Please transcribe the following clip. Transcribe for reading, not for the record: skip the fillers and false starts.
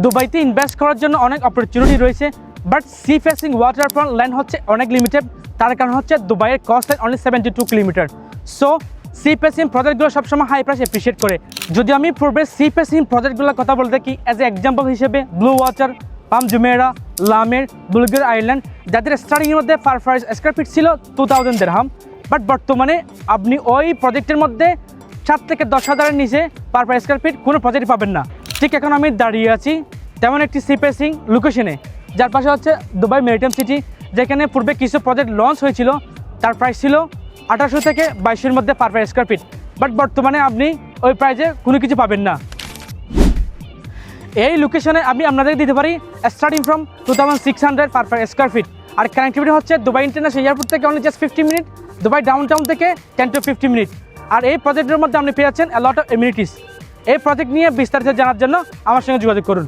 দুবাইতে ইনভেস্ট করার জন্য অনেক অপরচুনিটি রয়েছে, but sea facing water front land হচ্ছে অনেক লিমিটেড। তার কারণ হচ্ছে দুবাইয়ের coastline only 72 kilometre. So sea facing প্রজেক্টগুলো সবসময় হাই প্রাইস অ্যাপ্রিসিয়েট করে। যদি আমি পূর্বে সি ফেসিং প্রজেক্টগুলোর কথা বলতে কি অ্যাজ এ এক্সাম্পল হিসেবে ব্লু ওয়াটার, পাম জুমেরা, লামের, বুলগের আইল্যান্ড, যাদের স্টার্টিংয়ের মধ্যে পার স্কয়ার ফিট ছিল 2000 দিরহাম, বাট বর্তমানে আপনি ওই প্রজেক্টের মধ্যে 7 থেকে 10,000-এর নিচে পার স্কয়ার ফিট কোনো প্রজেক্ট পাবেন না। ঠিক এখন আমি দাঁড়িয়ে আছি তেমন একটি সি ফেসিং লোকেশনে, যার পাশে হচ্ছে দুবাই মেরিটাইম সিটি, যেখানে পূর্বে কিছু প্রজেক্ট লঞ্চ হয়েছিল। তার প্রাইস ছিল 1800 থেকে 2200-এর মধ্যে পার স্কয়ার ফিট, বাট বর্তমানে আপনি ওই প্রাইসে কোনো কিছু পাবেন না। এই লোকেশনে আমি আপনাদের দিতে পারি starting from 2600 per square feet. আর কানেক্টিভিটি হচ্ছে দুবাই ইন্টারন্যাশনাল এয়ারপোর্ট থেকে only just 50 minute, Dubai downtown থেকে 10 to 50 মিনিট। আর এই প্রজেক্টের মধ্যে আপনি পেয়ে যাচ্ছেন লট অফ এমিনিটিস। এই প্রজেক্ট নিয়ে বিস্তারিত জানার জন্য আমার সঙ্গে যোগাযোগ করুন।